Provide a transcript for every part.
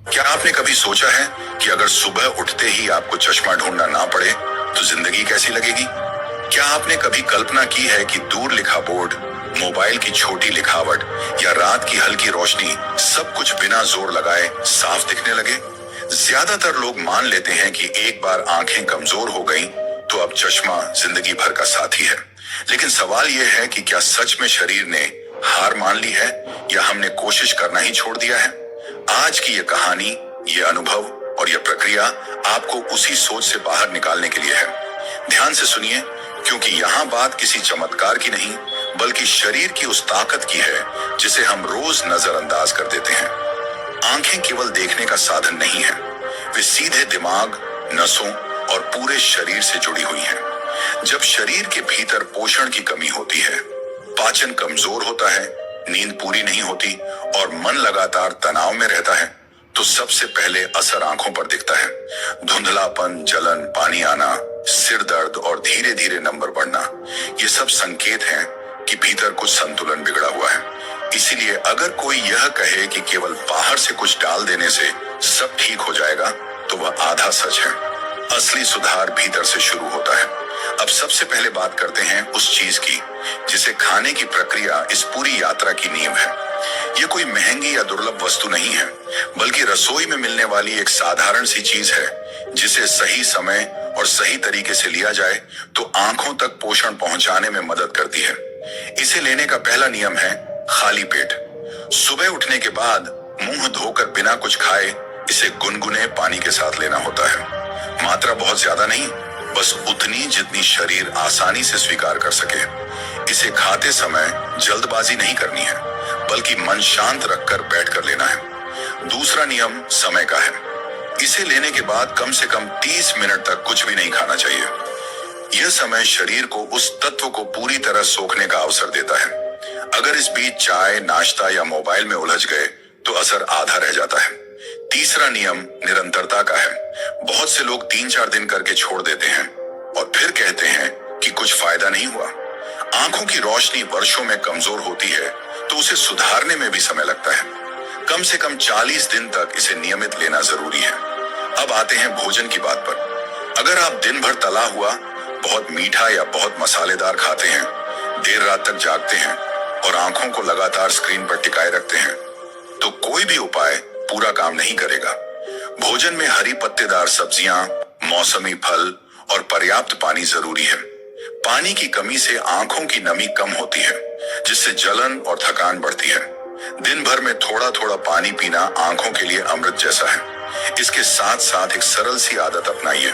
क्या आपने कभी सोचा है कि अगर सुबह उठते ही आपको चश्मा ढूंढना ना पड़े तो जिंदगी कैसी लगेगी? क्या आपने कभी कल्पना की है कि दूर लिखा बोर्ड, मोबाइल की छोटी लिखावट या रात की हल्की रोशनी सब कुछ बिना जोर लगाए साफ दिखने लगे? ज्यादातर लोग मान लेते हैं कि एक बार आंखें कमजोर हो गईं, तो अब चश्मा जिंदगी भर का साथी है। लेकिन सवाल यह है कि क्या सच में शरीर ने हार मान ली है या हमने कोशिश करना ही छोड़ दिया है? आज की ये कहानी, ये अनुभव और ये प्रक्रिया आपको उसी सोच से बाहर निकालने के लिए है। ध्यान से सुनिए, क्योंकि यहाँ बात किसी चमत्कार की नहीं, बल्कि शरीर की उस ताकत की है जिसे हम रोज नजरअंदाज कर देते हैं। आंखें केवल देखने का साधन नहीं है, वे सीधे दिमाग, नसों और पूरे शरीर से जुड़ी हुई हैं। जब शरीर के भीतर पोषण की कमी होती है, पाचन कमजोर होता है, नींद पूरी नहीं होती और मन लगातार तनाव में रहता है, तो सबसे पहले असर आंखों पर दिखता है। धुंधलापन, जलन, पानी आना, सिर दर्द और धीरे धीरे नंबर बढ़ना, ये सब संकेत हैं कि भीतर कुछ संतुलन बिगड़ा हुआ है। इसीलिए अगर कोई यह कहे कि केवल बाहर से कुछ डाल देने से सब ठीक हो जाएगा, तो वह आधा सच है। असली सुधार भीतर से शुरू होता है। अब सबसे पहले बात करते हैं उस चीज की जिसे खाने की प्रक्रिया इस पूरी यात्रा की नींव है। ये कोई महंगी या दुर्लभ वस्तु नहीं है, बल्कि रसोई में मिलने वाली एक साधारण सी चीज है जिसे सही समय और सही तरीके से लिया जाए तो आंखों तक पोषण पहुंचाने में मदद करती है। इसे लेने का पहला नियम है खाली पेट। सुबह उठने के बाद मुंह धोकर बिना कुछ खाए इसे गुनगुने पानी के साथ लेना होता है। मात्रा बहुत ज्यादा नहीं, बस उतनी जितनी शरीर आसानी से स्वीकार कर सके। इसे खाते समय जल्दबाजी नहीं करनी है, बल्कि मन शांत रखकर बैठकर लेना है। दूसरा नियम समय का है। इसे लेने के बाद कम से कम 30 मिनट तक कुछ भी नहीं खाना चाहिए। यह समय शरीर को उस तत्व को पूरी तरह सोखने का अवसर देता है। अगर इस बीच चाय, नाश्ता या मोबाइल में उलझ गए तो असर आधा रह जाता है। तीसरा नियम निरंतरता का है। बहुत से लोग 3-4 दिन करके छोड़ देते हैं और फिर कहते हैं कि कुछ फायदा नहीं हुआ। आंखों की रोशनी वर्षों में कमजोर होती है, तो उसे सुधारने में भी समय लगता है। कम से कम 40 दिन तक इसे नियमित लेना जरूरी है। अब आते हैं भोजन की बात पर। अगर आप दिन भर तला हुआ, बहुत मीठा या बहुत मसालेदार खाते हैं, देर रात तक जागते हैं और आंखों को लगातार स्क्रीन पर टिकाए रखते हैं, तो कोई भी उपाय पूरा काम नहीं करेगा। भोजन में हरी पत्तेदार सब्जियां, मौसमी फल और पर्याप्त पानी जरूरी है। पानी की कमी से आंखों की नमी कम होती है, जिससे जलन और थकान बढ़ती है। दिन भर में थोड़ा थोड़ा पानी पीना आंखों के लिए अमृत जैसा है। इसके साथ साथ एक सरल सी आदत अपनाइए।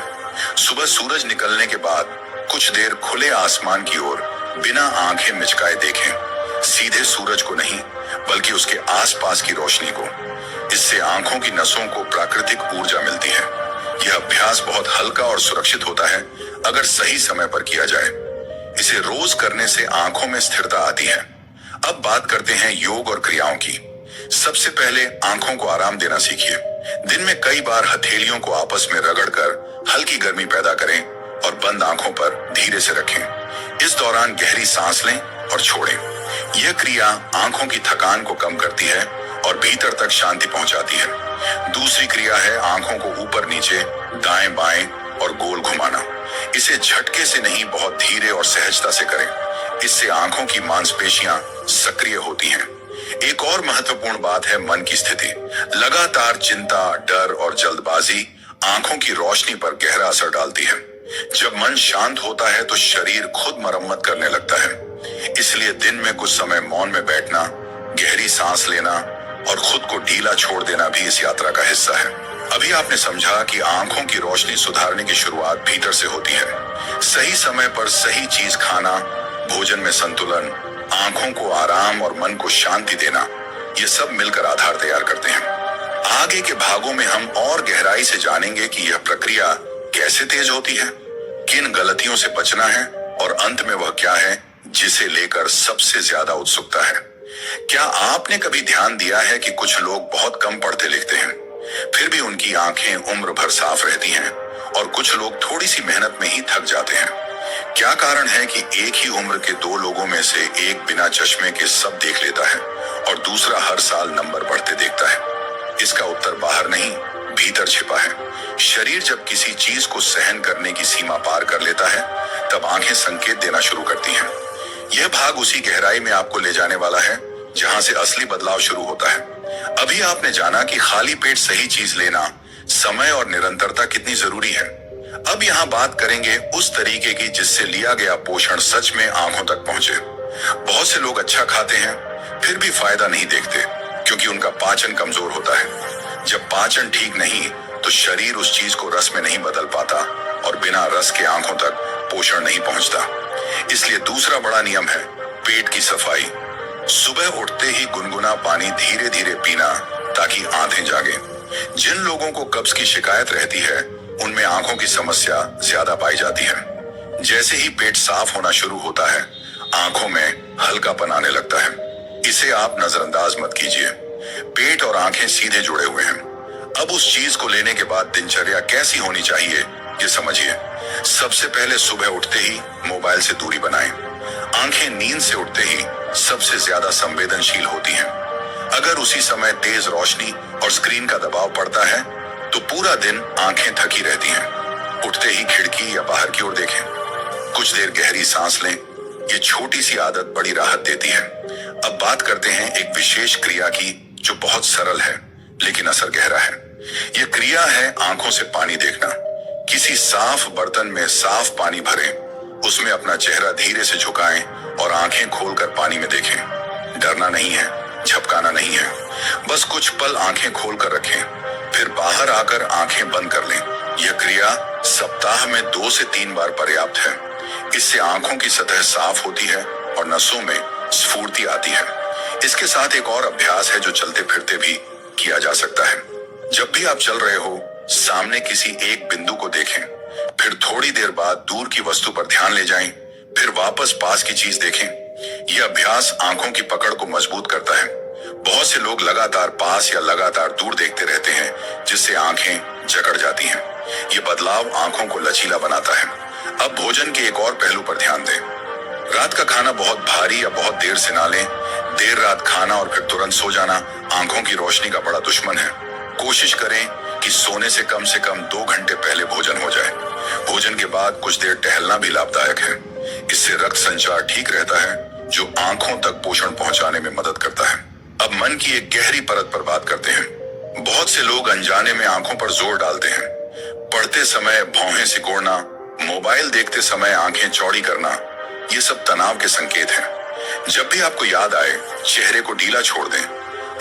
सुबह सूरज निकलने के बाद कुछ देर खुले आसमान की ओर बिना आंखें मिचकाए देखें। सीधे सूरज को नहीं, बल्कि उसके आसपास की रोशनी को। इससे आंखों की नसों को प्राकृतिक ऊर्जा मिलती है। यह अभ्यास बहुत हल्का और सुरक्षित होता है अगर सही समय पर किया जाए। इसे रोज करने से आंखों में स्थिरता आती है। अब बात करते हैं योग और क्रियाओं की। सबसे पहले आंखों को आराम देना सीखिए। दिन में कई बार हथेलियों को आपस में रगड़कर हल्की गर्मी पैदा करें और बंद आंखों पर धीरे से रखें। इस दौरान गहरी सांस लें और छोड़ें। यह क्रिया आंखों की थकान को कम करती है और भीतर तक शांति पहुंचाती है। दूसरी क्रिया है आंखों को ऊपर नीचे, दाएं बाएं और गोल घुमाना। इसे झटके से नहीं, बहुत धीरे और सहजता से करें। इससे आंखों की मांसपेशियां सक्रिय होती हैं। एक और महत्वपूर्ण बात है मन की स्थिति। लगातार चिंता, डर और जल्दबाजी आंखों की रोशनी पर गहरा असर डालती है। जब मन शांत होता है तो शरीर खुद मरम्मत करने लगता है। इसलिए दिन में कुछ समय मौन में बैठना, गहरी सांस लेना और खुद को ढीला छोड़ देना भी इस यात्रा का हिस्सा है। अभी आपने समझा कि आंखों की रोशनी सुधारने की शुरुआत भीतर से होती है। सही समय पर सही चीज खाना, भोजन में संतुलन, आंखों को आराम और मन को शांति देना, ये सब मिलकर आधार तैयार करते हैं। आगे के भागों में हम और गहराई से जानेंगे कि यह प्रक्रिया कैसे तेज होती है, किन गलतियों से बचना है और अंत में वह क्या है जिसे लेकर सबसे ज्यादा उत्सुकता है। क्या आपने कभी ध्यान दिया है कि कुछ लोग बहुत कम पढ़ते लिखते हैं, फिर भी उनकी आंखें उम्र भर साफ रहती हैं, और कुछ लोग थोड़ी सी मेहनत में ही थक जाते हैं? क्या कारण है कि एक ही उम्र के दो लोगों में से एक बिना चश्मे के सब देख लेता है और दूसरा हर साल नंबर बढ़ते देखता है? इसका उत्तर बाहर नहीं, भीतर छिपा है। शरीर जब किसी चीज को सहन करने की सीमा पार कर लेता है, तब आंखें संकेत देना शुरू करती हैं। यह भाग उसी गहराई में आपको ले जाने वाला है जहां से असली बदलाव शुरू होता है। अभी आपने जाना कि खाली पेट सही चीज लेना, समय और निरंतरता कितनी जरूरी है। अब यहाँ बात करेंगे उस तरीके की जिससे लिया गया पोषण सच में आंखों तक पहुंचे। बहुत से लोग अच्छा खाते हैं, फिर भी फायदा नहीं देखते, क्योंकि उनका पाचन कमजोर होता है। जब पाचन ठीक नहीं, तो शरीर उस चीज को रस में नहीं बदल पाता, और बिना रस के आंखों तक पोषण नहीं पहुंचता। इसलिए दूसरा बड़ा नियम है पेट की सफाई। सुबह उठते ही गुनगुना पानी धीरे धीरे पीना, ताकि आंखें जागे। जिन लोगों को कब्ज की शिकायत रहती है, उनमें आंखों की समस्या ज्यादा पाई जाती है। जैसे ही पेट साफ होना शुरू होता है, आंखों में हल्कापन आने लगता है। इसे आप नजरअंदाज मत कीजिए। पेट और आंखें सीधे जुड़े हुए हैं। अब उस चीज को लेने के बाद दिनचर्या कैसी होनी चाहिए, ये समझिए। सबसे पहले सुबह उठते ही मोबाइल से दूरी बनाएं। आंखें नींद से उठते ही सबसे ज्यादा संवेदनशील होती हैं। अगर उसी समय तेज रोशनी और स्क्रीन का दबाव पड़ता है, तो पूरा दिन आंखें थकी रहती हैं। उठते ही खिड़की या बाहर की ओर देखें। कुछ देर गहरी सांस लें। ये छोटी सी आदत बड़ी राहत देती है। अब बात करते हैं एक विशेष क्रिया की, जो बहुत सरल है लेकिन असर गहरा है। यह क्रिया है आंखों से पानी देखना। किसी साफ बर्तन में साफ पानी भरें, उसमें अपना चेहरा धीरे से झुकाएं और आंखें खोलकर पानी में देखें। डरना नहीं है, झपकाना नहीं है, बस कुछ पल आंखें खोलकर रखें, फिर बाहर आकर आंखें बंद कर लें। यह क्रिया सप्ताह में 2 से 3 बार पर्याप्त है। इससे आंखों की सतह साफ होती है और नसों में स्फूर्ति आती है। इसके साथ एक और अभ्यास है जो चलते फिरते भी किया जा सकता है। जब भी आप चल रहे हो, सामने किसी एक बिंदु को देखें, फिर थोड़ी देर बाद दूर की वस्तु पर ध्यान ले जाएं, फिर वापस पास की चीज देखें। यह अभ्यास आंखों की पकड़ को मजबूत करता है। बहुत से लोग लगातार पास या लगातार दूर देखते रहते हैं, जिससे आंखें जकड़ जाती हैं। यह बदलाव आंखों को लचीला बनाता है। अब भोजन के एक और पहलू पर ध्यान दें। रात का खाना बहुत भारी या बहुत देर से ना लें। देर रात खाना और फिर तुरंत सो जाना आंखों की रोशनी का बड़ा दुश्मन है। कोशिश करें कि सोने से कम 2 घंटे पहले भोजन हो जाए। भोजन के बाद कुछ देर टहलना भी लाभदायक है। इससे रक्त संचार ठीक रहता है, जो आंखों तक पोषण पहुंचाने में मदद करता है। अब मन की एक गहरी परत पर बात करते हैं। बहुत से लोग अनजाने में आंखों पर जोर डालते हैं। पढ़ते समय भौहें सिकोड़ना, मोबाइल देखते समय आंखें चौड़ी करना, ये सब तनाव के संकेत हैं। जब भी आपको याद आए, चेहरे को ढीला छोड़ दें।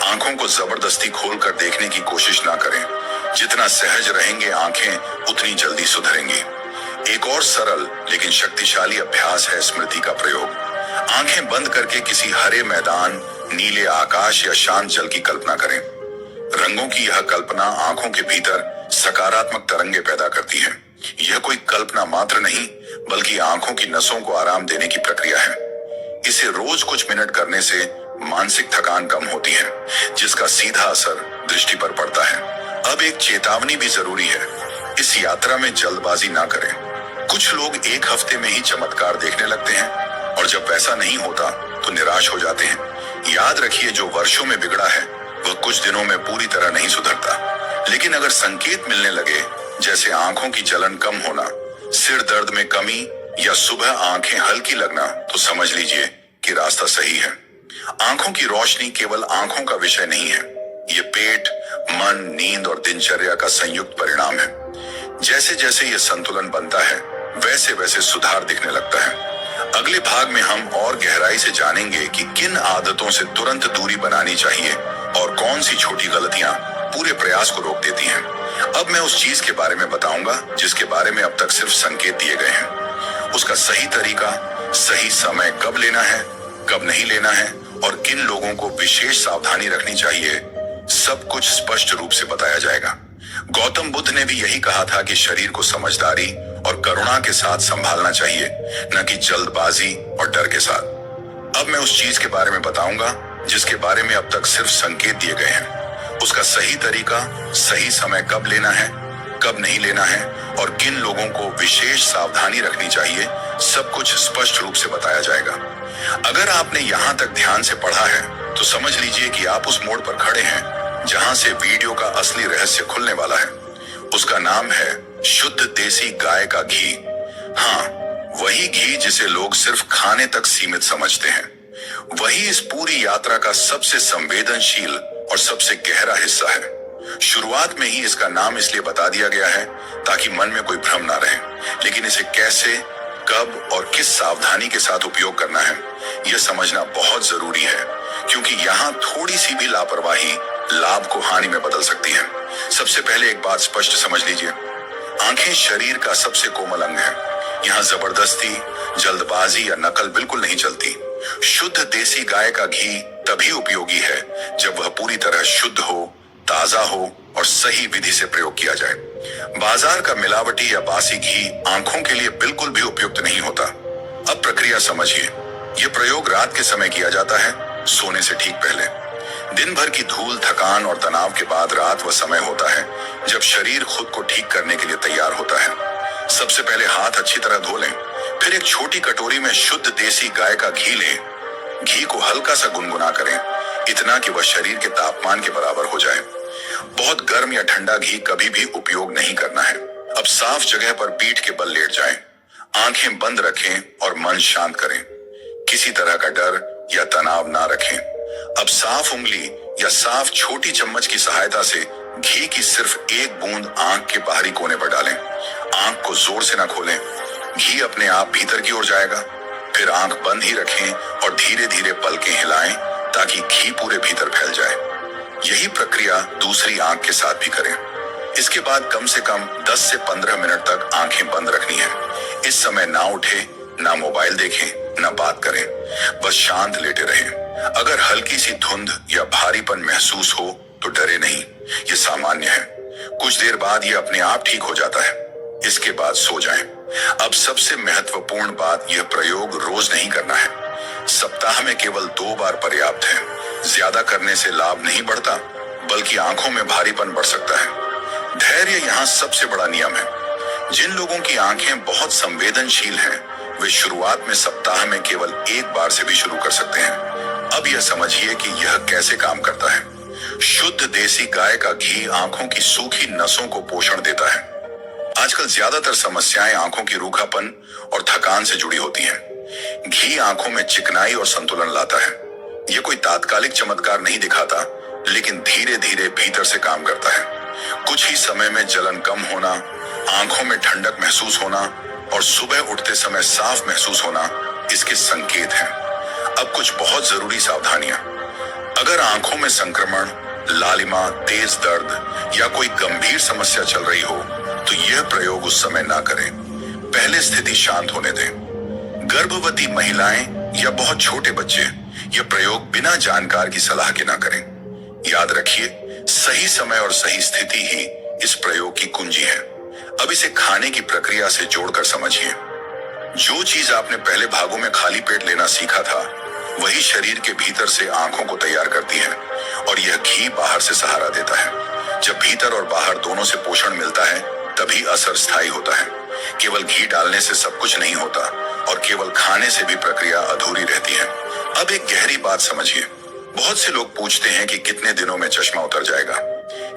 आंखों को जबरदस्ती खोलकर देखने की कोशिश ना करें। जितना सहज रहेंगे आंखें, उतनी जल्दी सुधरेंगी। एक और सरल लेकिन शक्तिशाली अभ्यास है स्मृति का प्रयोग। आंखें बंद करके किसी हरे मैदान, नीले आकाश या शांत जल की कल्पना करें। रंगों की यह कल्पना आंखों के भीतर सकारात्मक तरंगे पैदा करती है। यह कोई कल्पना मात्र नहीं, बल्कि आंखों की नसों को आराम देने की प्रक्रिया है। इसे रोज कुछ मिनट करने से मानसिक थकान कम होती है, जिसका सीधा असर दृष्टि पर पड़ता है। अब एक चेतावनी भी जरूरी है। इस यात्रा में जल्दबाजी ना करें। कुछ लोग एक हफ्ते में ही चमत्कार देखने लगते हैं, और जब वैसा नहीं होता तो निराश हो जाते हैं। याद रखिए, जो वर्षों में बिगड़ा है वह कुछ दिनों में पूरी तरह नहीं सुधरता। लेकिन अगर संकेत मिलने लगे, जैसे आंखों की जलन कम होना, सिर दर्द में कमी या सुबह आंखें हल्की लगना, तो समझ लीजिए कि रास्ता सही है। आंखों की रोशनी केवल आंखों का विषय नहीं है। ये पेट, मन, नींद और दिनचर्या का संयुक्त परिणाम है। जैसे जैसे ये संतुलन बनता है, वैसे वैसे सुधार दिखने लगता है। अगले भाग में हम और गहराई से जानेंगे कि किन आदतों से तुरंत दूरी बनानी चाहिए और कौन सी छोटी गलतियां पूरे प्रयास को रोक देती हैं। अब मैं उस चीज के बारे में बताऊंगा जिसके बारे में अब तक सिर्फ संकेत दिए गए हैं। उसका सही तरीका, सही समय कब लेना है, कब नहीं लेना है, और किन लोगों को विशेष सावधानी रखनी चाहिए, सब कुछ स्पष्ट रूप से बताया जाएगा। गौतम बुद्ध ने भी यही कहा था कि शरीर को समझदारी और करुणा के साथ संभालना चाहिए, न कि जल्दबाजी और डर के साथ। अब मैं उस चीज के बारे में बताऊंगा जिसके बारे में अब तक सिर्फ संकेत दिए गए हैं। उसका सही तरीका, सही समय कब लेना है, कब नहीं लेना है, और किन लोगों को विशेष सावधानी रखनी चाहिए, सब कुछ स्पष्ट रूप से बताया जाएगा। अगर आपने यहाँ तक ध्यान से पढ़ा है, तो समझ लीजिए कि आप उस मोड़ पर खड़े हैं जहां से वीडियो का असली रहस्य खुलने वाला है। उसका नाम है शुद्ध देसी गाय का घी। हाँ, वही घी जिसे लोग सिर्फ खाने तक सीमित समझते हैं। वही इस पूरी यात्रा का सबसे संवेदनशील और सबसे गहरा हिस्सा है। शुरुआत में ही इसका नाम इसलिए बता दिया गया है ताकि मन में कोई भ्रम ना रहे, लेकिन इसे कैसे, कब और किस सावधानी के साथ उपयोग करना है, यह समझना बहुत जरूरी है, क्योंकि यहाँ थोड़ी सी भी लापरवाही लाभ को हानि में बदल सकती है। सबसे पहले एक बात स्पष्ट समझ लीजिए, आंखें शरीर का सबसे कोमल अंग है। यहाँ जबरदस्ती, जल्दबाजी या नकल बिल्कुल नहीं चलती। शुद्ध देसी गाय का घी तभी उपयोगी है जब वह पूरी तरह शुद्ध हो, ताजा हो और सही विधि से प्रयोग किया जाए। बाजार का मिलावटी या बासी घी आंखों के लिए बिल्कुल भी उपयुक्त नहीं होता। अब प्रक्रिया समझिए। यह प्रयोग रात के समय किया जाता है, सोने से ठीक पहले। दिन भर की धूल, थकान और तनाव के बाद रात वह समय होता है जब शरीर खुद को ठीक करने के लिए तैयार होता है। सबसे पहले हाथ अच्छी तरह धो लें, फिर एक छोटी कटोरी में शुद्ध देसी गाय का घी लें। घी को हल्का सा गुनगुना करें, इतना कि वह शरीर के तापमान के बराबर हो जाए। बहुत गर्म या ठंडा घी कभी भी उपयोग नहीं करना है। अब साफ जगह पर पीठ के बल लेट जाएं, आंखें बंद रखें और मन शांत करें। किसी तरह का डर या तनाव ना रखें। अब साफ उंगली या साफ छोटी चम्मच की सहायता से घी की सिर्फ एक बूंद आंख के बाहरी कोने पर डालें। आंख को जोर से ना खोलें, घी अपने आप भीतर की ओर जाएगा। फिर आंख बंद ही रखें और धीरे धीरे पलकें हिलाएं ताकि घी पूरे भीतर फैल जाए। यही प्रक्रिया दूसरी आंख के साथ भी करें। इसके बाद कम से कम 10 से 15 मिनट तक आंखें बंद रखनी है। इस समय ना उठे, ना मोबाइल देखें, ना बात करें, बस शांत लेटे रहें। अगर हल्की सी धुंध या भारीपन महसूस हो तो डरे नहीं, ये सामान्य है। कुछ देर बाद ये अपने आप ठीक हो जाता है। इसके बाद सो जाएं। अब सबसे महत्वपूर्ण बात, यह प्रयोग रोज नहीं करना है। सप्ताह में केवल 2 बार पर्याप्त है। ज्यादा करने से लाभ नहीं बढ़ता, बल्कि आंखों में भारीपन बढ़ सकता है। धैर्य यहाँ सबसे बड़ा नियम है। जिन लोगों की आंखें बहुत संवेदनशील हैं, वे शुरुआत में सप्ताह में केवल 1 बार से भी शुरू कर सकते हैं। अब यह समझिए कि यह कैसे काम करता है। शुद्ध देसी गाय का घी आंखों की सूखी नसों को पोषण देता है। आजकल ज्यादातर समस्याएं आंखों की रूखापन और थकान से जुड़ी होती हैं। घी आंखों में चिकनाई और संतुलन लाता है। यह कोई तात्कालिक चमत्कार नहीं दिखाता, लेकिन धीरे धीरे भीतर से काम करता है। कुछ ही समय में जलन कम होना, आंखों में ठंडक महसूस होना और सुबह उठते समय साफ महसूस होना इसके संकेत हैं। अब कुछ बहुत जरूरी सावधानियां। अगर आंखों में संक्रमण, लालिमा, तेज दर्द या कोई गंभीर समस्या चल रही हो तो यह प्रयोग उस समय ना करें। पहले स्थिति शांत होने दें। गर्भवती महिलाएं या बहुत छोटे बच्चे यह प्रयोग बिना जानकार की सलाह के ना करें। याद रखिए, सही समय और सही स्थिति ही इस प्रयोग की कुंजी है। अब इसे खाने की प्रक्रिया से जोड़कर समझिए। जो चीज आपने पहले भागों में खाली पेट लेना सीखा था, वही शरीर के भीतर से आंखों को तैयार करती है और यह घी बाहर से सहारा देता है। जब भीतर और बाहर दोनों से पोषण मिलता है, तभी असर स्थायी होता है। केवल घी डालने से सब कुछ नहीं होता और केवल खाने से भी प्रक्रिया अधूरी रहती है। अब एक गहरी बात समझिए। बहुत से लोग पूछते हैं कि कितने दिनों में चश्मा उतर जाएगा।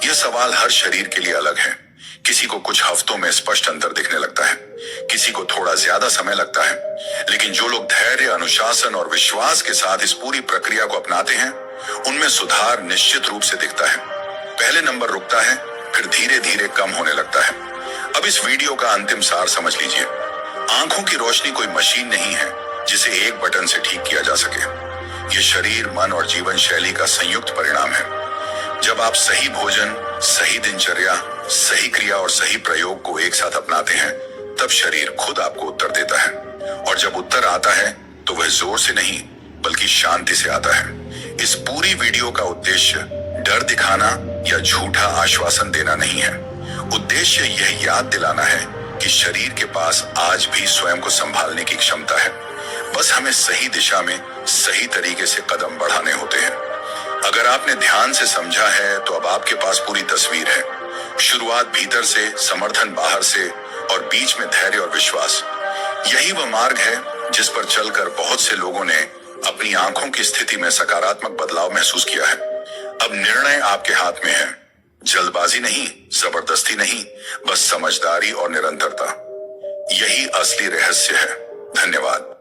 यह सवाल हर शरीर के लिए अलग है। किसी को कुछ हफ्तों में स्पष्ट अंतर दिखने लगता है, किसी को थोड़ा ज्यादा समय लगता है। लेकिन जो लोग धैर्य, अनुशासन और विश्वास के साथ इस पूरी प्रक्रिया को अपनाते हैं, उनमें सुधार निश्चित रूप से दिखता है। पहले नंबर रुकता है, फिर धीरे धीरे कम होने लगता है। अब इस वीडियो का अंतिम सार समझ लीजिए। आंखों की रोशनी कोई मशीन नहीं है जिसे एक बटन से ठीक किया जा सके। यह शरीर, मन और जीवन शैली का संयुक्त परिणाम है। जब आप सही भोजन, सही दिनचर्या, सही क्रिया और सही प्रयोग को एक साथ अपनाते हैं, तब शरीर खुद आपको उत्तर देता है। और जब उत्तर आता है तो वह जोर से नहीं, बल्कि शांति से आता है। इस पूरी वीडियो का उद्देश्य डर दिखाना या झूठा आश्वासन देना नहीं है। उद्देश्य यह याद दिलाना है कि शरीर के पास आज भी स्वयं को संभालने की क्षमता है। बस हमें सही दिशा में सही तरीके से कदम बढ़ाने होते हैं। अगर आपने ध्यान से समझा है तो अब आपके पास पूरी तस्वीर है। शुरुआत भीतर से, समर्थन बाहर से और बीच में धैर्य और विश्वास। यही वह मार्ग है जिस पर चलकर बहुत से लोगों ने अपनी आंखों की स्थिति में सकारात्मक बदलाव महसूस किया है। अब निर्णय आपके हाथ में है। जल्दबाजी नहीं, जबरदस्ती नहीं, बस समझदारी और निरंतरता। यही असली रहस्य है। धन्यवाद।